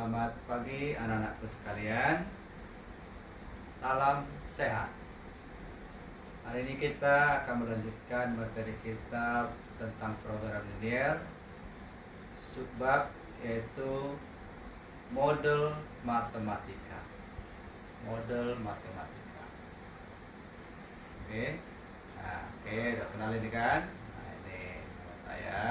Selamat pagi anak-anakku sekalian. Salam sehat. Hari ini kita akan melanjutkan materi kita tentang program linear, subbab yaitu model matematika. Model matematika. Oke. Udah kenal ini kan? Nah, ini nama saya,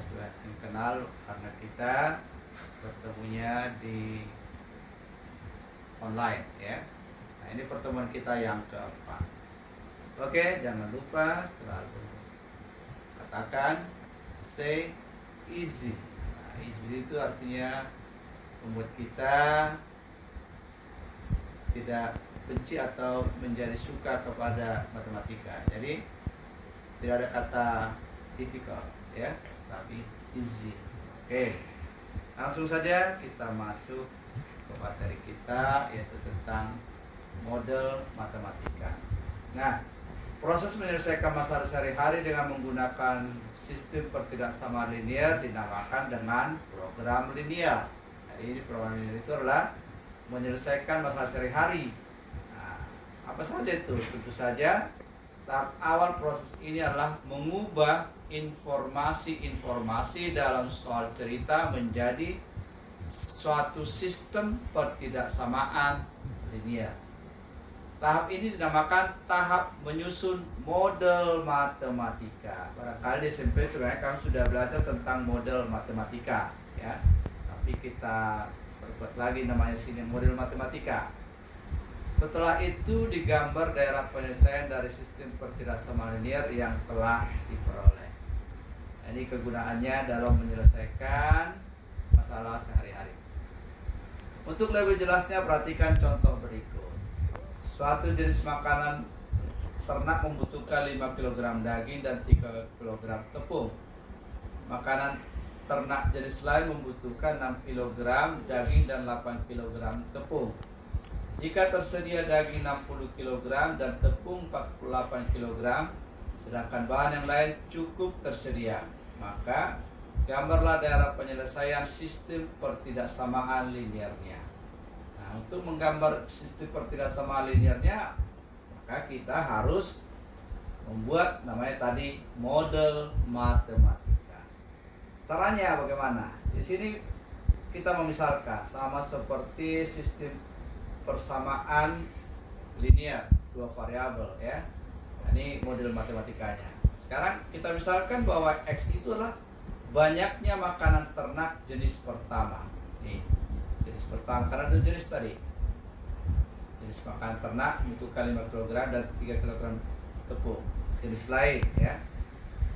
sudah kenal karena kita bertemunya di online ya. Nah, ini pertemuan kita yang keempat. Oke, jangan lupa selalu katakan say easy. Nah, easy itu artinya membuat kita tidak benci atau menjadi suka kepada matematika. Jadi tidak ada kata difficult ya, tapi easy. Oke. Langsung saja kita masuk ke materi kita, yaitu tentang model matematika. Nah, proses menyelesaikan masalah sehari-hari dengan menggunakan sistem pertidaksamaan linear dinamakan dengan program linear. Jadi ini program linear itu adalah menyelesaikan masalah sehari-hari. Nah, apa saja itu? Tentu saja tahap awal proses ini adalah mengubah informasi-informasi dalam soal cerita menjadi suatu sistem pertidaksamaan linear. Tahap ini dinamakan tahap menyusun model matematika. Barangkali di SMP sebenarnya kamu sudah belajar tentang model matematika ya. Tapi kita perbuat lagi namanya sini model matematika. Setelah itu digambar daerah penyelesaian dari sistem pertidaksamaan linear yang telah diperoleh. Ini kegunaannya dalam menyelesaikan masalah sehari-hari. Untuk lebih jelasnya perhatikan contoh berikut. Suatu jenis makanan ternak membutuhkan 5 kg daging dan 3 kg tepung. Makanan ternak jenis lain membutuhkan 6 kg daging dan 8 kg tepung. Jika tersedia daging 60 kg dan tepung 48 kg, sedangkan bahan yang lain cukup tersedia, maka gambarlah daerah penyelesaian sistem pertidaksamaan linearnya. Nah, untuk menggambar sistem pertidaksamaan linearnya, maka kita harus membuat namanya tadi model matematika. Caranya bagaimana? Di sini kita memisalkan sama seperti sistem persamaan linear dua variabel ya. Nah, ini model matematikanya. Sekarang kita misalkan bahwa X itu adalah banyaknya makanan ternak jenis pertama. Nih, jenis pertama karena ada jenis tadi. Jenis makanan ternak membutuhkan 5 kg dan 3 kg tepung. Jenis lain ya.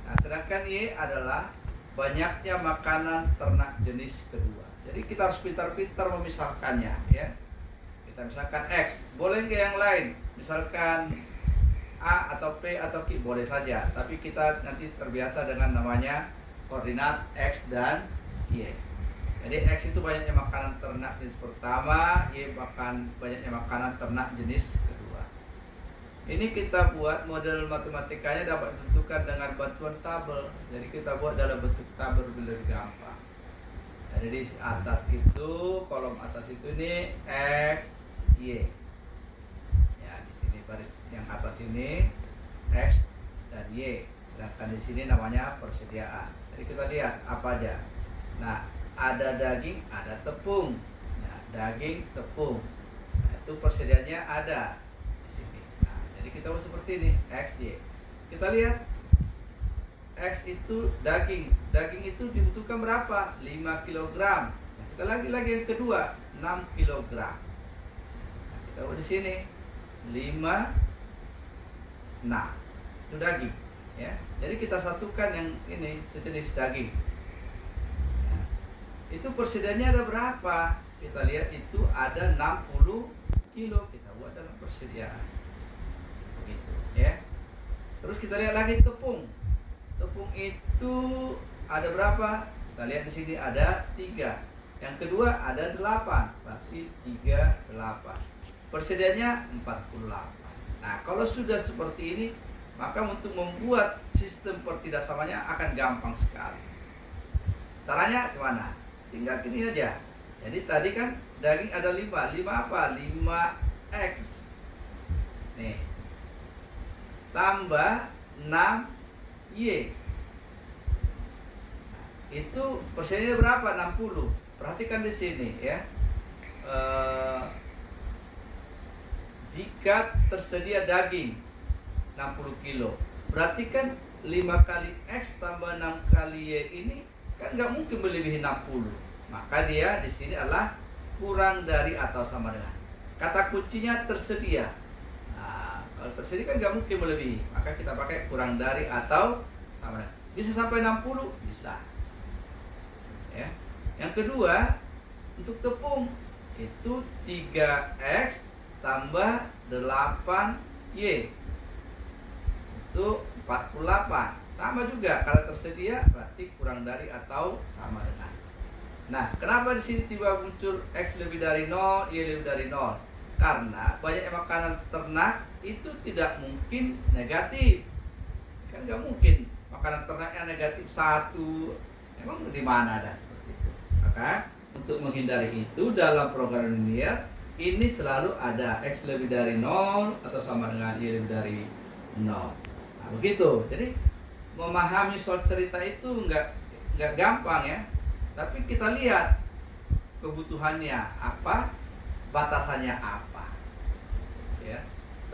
Nah, sedangkan Y adalah banyaknya makanan ternak jenis kedua. Jadi kita harus pintar-pintar memisahkannya ya. Kita misalkan X, boleh nggak yang lain? Misalkan A atau P atau Q, boleh saja. Tapi kita nanti terbiasa dengan namanya koordinat X dan Y. Jadi X itu banyaknya makanan ternak jenis pertama, Y banyaknya makanan ternak jenis kedua. Ini kita buat model matematikanya dapat ditentukan dengan bantuan tabel. Jadi kita buat dalam bentuk tabel lebih gampang. Jadi di atas itu, kolom atas itu ini X, Y. Ya, di sini baris yang atas ini X dan Y. Sedangkan di sini namanya persediaan. Jadi kita lihat apa aja. Nah, ada daging, ada tepung. Nah, daging, tepung. Nah, itu persediaannya ada di sini. Nah, jadi kita buat seperti ini, X, Y. Kita lihat X itu daging. Daging itu dibutuhkan berapa? 5 kg. Nah, kita lagi yang kedua, 6 kg. Nah, kita buat di sini 5 nah, itu daging ya. Jadi kita satukan yang ini sejenis daging. Nah, itu persediaannya ada berapa? Kita lihat itu ada 60 kilo. Kita buat dalam persediaan. Begitu ya. Terus kita lihat lagi tepung. Tepung itu ada berapa? Kita lihat di sini ada 3. Yang kedua ada 8. Berarti 38. Persediaannya 48. Nah, kalau sudah seperti ini, maka untuk membuat sistem pertidaksamanya akan gampang sekali. Caranya gimana? Tinggal gini aja. Jadi tadi kan daging ada 5. 5 apa? 5X. Nih. Tambah 6Y. Itu persennya berapa? 60. Perhatikan di sini ya. Jika tersedia daging 60 kilo, berarti kan 5 kali X tambah 6 kali Y ini kan nggak mungkin melebihi 60. Maka dia di sini adalah kurang dari atau sama dengan. Kata kuncinya tersedia. Nah, kalau tersedia kan nggak mungkin melebihi, maka kita pakai kurang dari atau sama dengan. Bisa sampai 60? Bisa. Ya. Yang kedua, untuk tepung itu 3X tambah 8Y itu 48. Sama juga, kalau tersedia berarti kurang dari atau sama dengan. Nah, kenapa di sini tiba muncul X lebih dari 0, Y lebih dari 0? Karena banyak makanan ternak itu tidak mungkin negatif. Kan nggak mungkin makanan ternak yang negatif 1. Emang di mana ada seperti itu? Maka untuk menghindari itu dalam program linear ini selalu ada X lebih dari 0 atau sama dengan Y lebih dari 0. Nah, begitu. Jadi memahami soal cerita itu nggak gampang ya. Tapi kita lihat kebutuhannya apa, batasannya apa. Ya.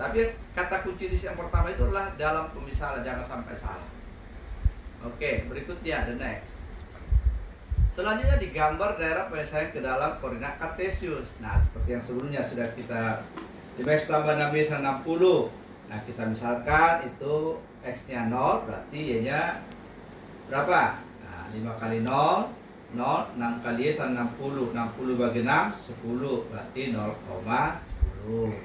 Tapi kata kunci di yang pertama itu adalah dalam pemisahan, jangan sampai salah. Oke, berikutnya the next. Selanjutnya digambar daerah penyelesaian ke dalam koordinat kartesius. Nah, seperti yang sebelumnya sudah kita 5x tambah 6y sama 60. Nah, kita misalkan itu x-nya 0, berarti y-nya berapa? Nah, 5 kali 0, 0, 6 kali y sama 60. 60 bagi 6, 10, berarti 0,10.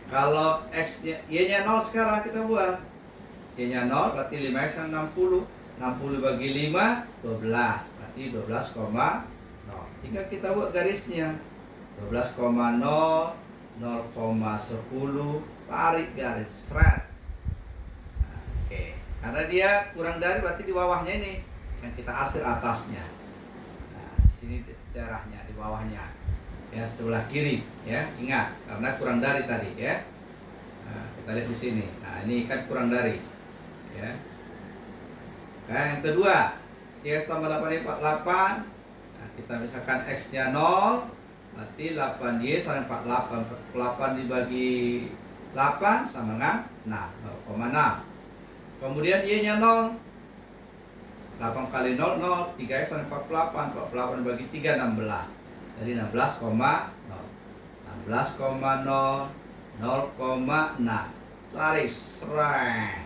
Kalau x-nya, y-nya 0 sekarang kita buat. Y-nya 0, berarti 5x sama 60. 60 bagi 5, 12. Berarti 12,0. Tinggal kita buat garisnya. 12,0, 0,10, tarik garis, seret. Nah, oke. Karena dia kurang dari, berarti di bawahnya ini yang kita arsir atasnya. Nah, di sini daerahnya di bawahnya. Ya, sebelah kiri, ya. Ingat, karena kurang dari tadi, ya. Nah, kita lihat di sini. Nah, ini kan kurang dari. Ya. Nah, yang kedua, X tambah 8Y 48. Nah, kita misalkan X-nya 0, berarti 8Y sama 48. 48 dibagi 8 sama dengan 0,6. Kemudian Y-nya 0. 8 kali 0, 0. 3X sama 48. 48 dibagi 3, 16. Jadi 16,0. 16,0, 0,6. Tarik, seret.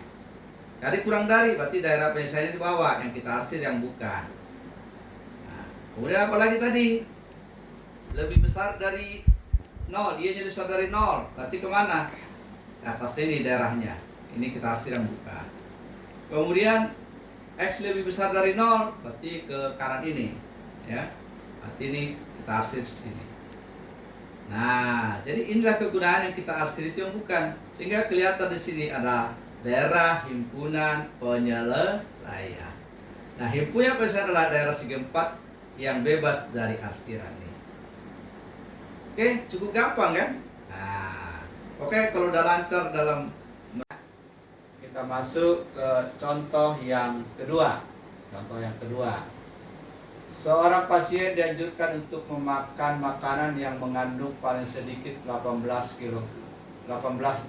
Jadi kurang dari, berarti daerah penyelesaian di bawah, yang kita arsir yang bukan. Nah, kemudian apa lagi tadi? Lebih besar dari 0, Y-nya besar dari 0, berarti kemana? Ke atas ini daerahnya. Ini kita arsir yang bukan. Kemudian X lebih besar dari 0, berarti ke kanan ini. Ya, berarti ini kita arsir di sini. Nah, jadi inilah kegunaan yang kita arsir itu yang bukan. Sehingga kelihatan di sini ada daerah himpunan penyelesaian. Nah, himpunan penyelesaian adalah daerah segi 4 yang bebas dari arsiran ini. Oke, cukup gampang kan? Nah, oke, kalau udah lancar dalam, kita masuk ke contoh yang kedua. Contoh yang kedua. Seorang pasien dianjurkan untuk memakan makanan yang mengandung paling sedikit 18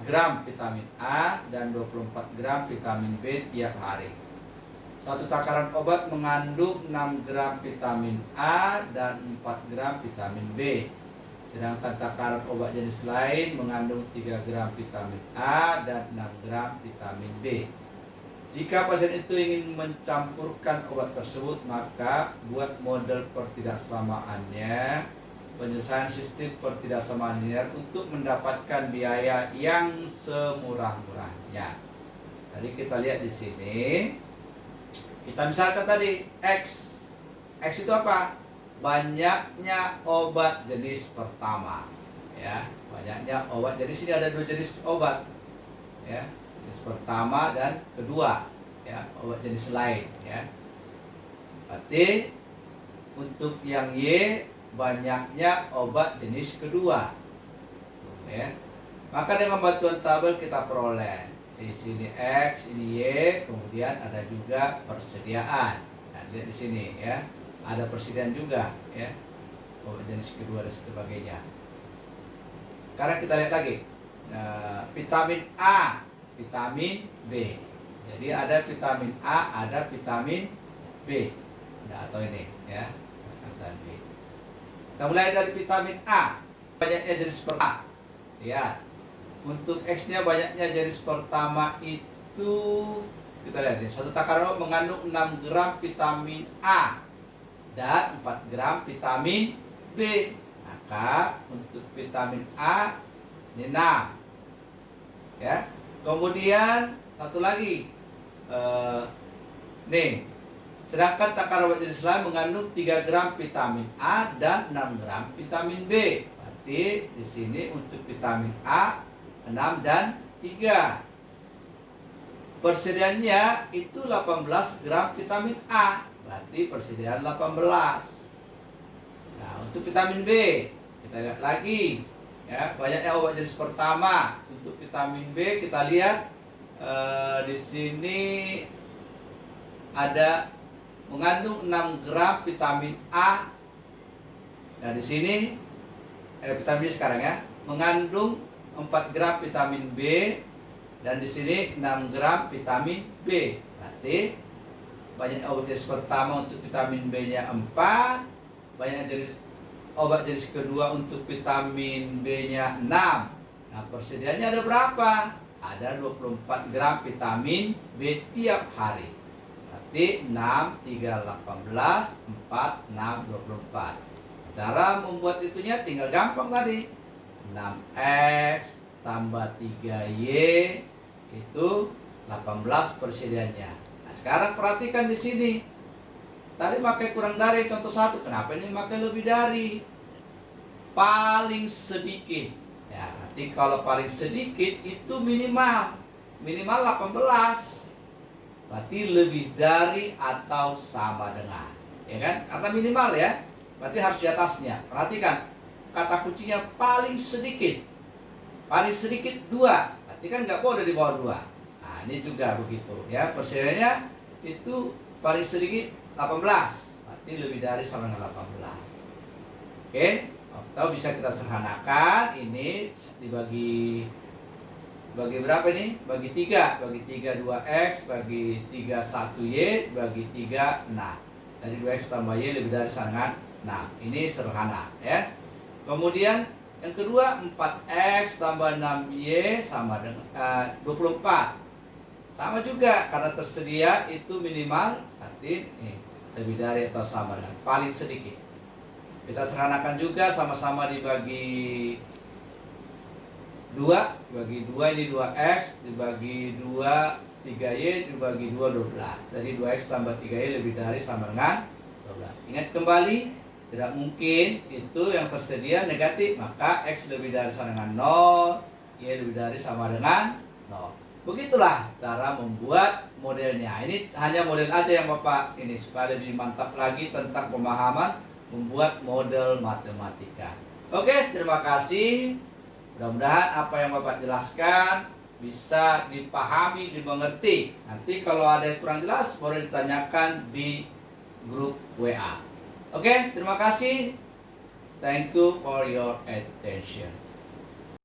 gram vitamin A dan 24 gram vitamin B tiap hari. Satu takaran obat mengandung 6 gram vitamin A dan 4 gram vitamin B. Sedangkan takaran obat jenis lain mengandung 3 gram vitamin A dan 6 gram vitamin B. Jika pasien itu ingin mencampurkan obat tersebut, maka buat model pertidaksamaannya, penyelesaian sistem pertidaksamaan linear untuk mendapatkan biaya yang semurah-murahnya. Jadi kita lihat di sini, kita misalkan tadi X. X itu apa? Banyaknya obat jenis pertama. Ya, banyaknya obat. Jadi sini ada 2 jenis obat. Ya, jenis pertama dan kedua. Ya, obat jenis lain. Ya. Berarti untuk yang Y banyaknya obat jenis kedua. Ya. Maka dengan bantuan tabel kita peroleh di sini X, ini Y, kemudian ada juga persediaan. Nah, lihat di sini ya, ada persediaan juga ya, obat jenis kedua dan sebagainya. Sekarang kita lihat lagi vitamin A, vitamin B. Jadi ada vitamin A, ada vitamin B. Nah, atau ini ya, vitamin B. Kita mulai dari vitamin A, banyaknya jenis pertama. Lihat, untuk X-nya banyaknya jenis pertama itu kita lihat ini, satu takaran mengandung 6 gram vitamin A dan 4 gram vitamin B. Maka untuk vitamin A ini 6 ya. Kemudian satu lagi nih, sedangkan takaran obat jenis lain mengandung 3 gram vitamin A dan 6 gram vitamin B. Berarti di sini untuk vitamin A 6 dan 3. Persediaannya itu 18 gram vitamin A. Berarti persediaan 18. Nah, untuk vitamin B kita lihat lagi ya, banyaknya obat jenis pertama. Untuk vitamin B kita lihat di sini ada mengandung 6 gram vitamin A. Nah, di sini vitamin B sekarang ya, mengandung 4 gram vitamin B dan di sini 6 gram vitamin B. Berarti banyak obat jenis pertama untuk vitamin B-nya 4, banyak jenis obat jenis kedua untuk vitamin B-nya 6. Nah, persediaannya ada berapa? Ada 24 gram vitamin B tiap hari. Berarti 6, 3, 18, 4, 6, 24. Cara membuat itunya tinggal gampang tadi. 6X tambah 3Y itu 18 persediaannya. Nah, sekarang perhatikan di sini. Tadi pakai kurang dari contoh 1. Kenapa ini pakai lebih dari? Paling sedikit. Ya, nanti kalau paling sedikit itu minimal 18. Berarti lebih dari atau sama dengan. Ya kan? Karena minimal ya. Berarti harus di atasnya. Perhatikan, kata kuncinya paling sedikit. Paling sedikit 2. Berarti kan nggak boleh di bawah 2. Nah, ini juga begitu ya. Persediaannya itu paling sedikit 18. Berarti lebih dari sama dengan 18. Oke, atau bisa kita sederhanakan. Ini dibagi berapa ini? Bagi 3. Bagi 3 2X, bagi 3 1Y, bagi 3 6. Dari 2X tambah Y lebih dari sama dengan 6. Ini sederhana ya. Kemudian yang kedua 4X tambah 6Y sama dengan 24. Sama juga karena tersedia itu minimal, arti lebih dari atau sama dengan paling sedikit. Kita sederhanakan juga, sama-sama dibagi 2, dibagi 2 ini 2X, dibagi 2 3Y, dibagi 2 12. Jadi 2X tambah 3Y lebih dari sama dengan 12. Ingat kembali, tidak mungkin itu yang tersedia negatif, maka X lebih dari sama dengan 0, Y lebih dari sama dengan 0. Begitulah cara membuat modelnya. Ini hanya model aja yang Bapak ini supaya lebih mantap lagi tentang pemahaman membuat model matematika. Oke, terima kasih. Mudah-mudahan apa yang Bapak jelaskan bisa dipahami, dimengerti. Nanti kalau ada yang kurang jelas boleh ditanyakan di grup WA. Oke, terima kasih. Thank you for your attention.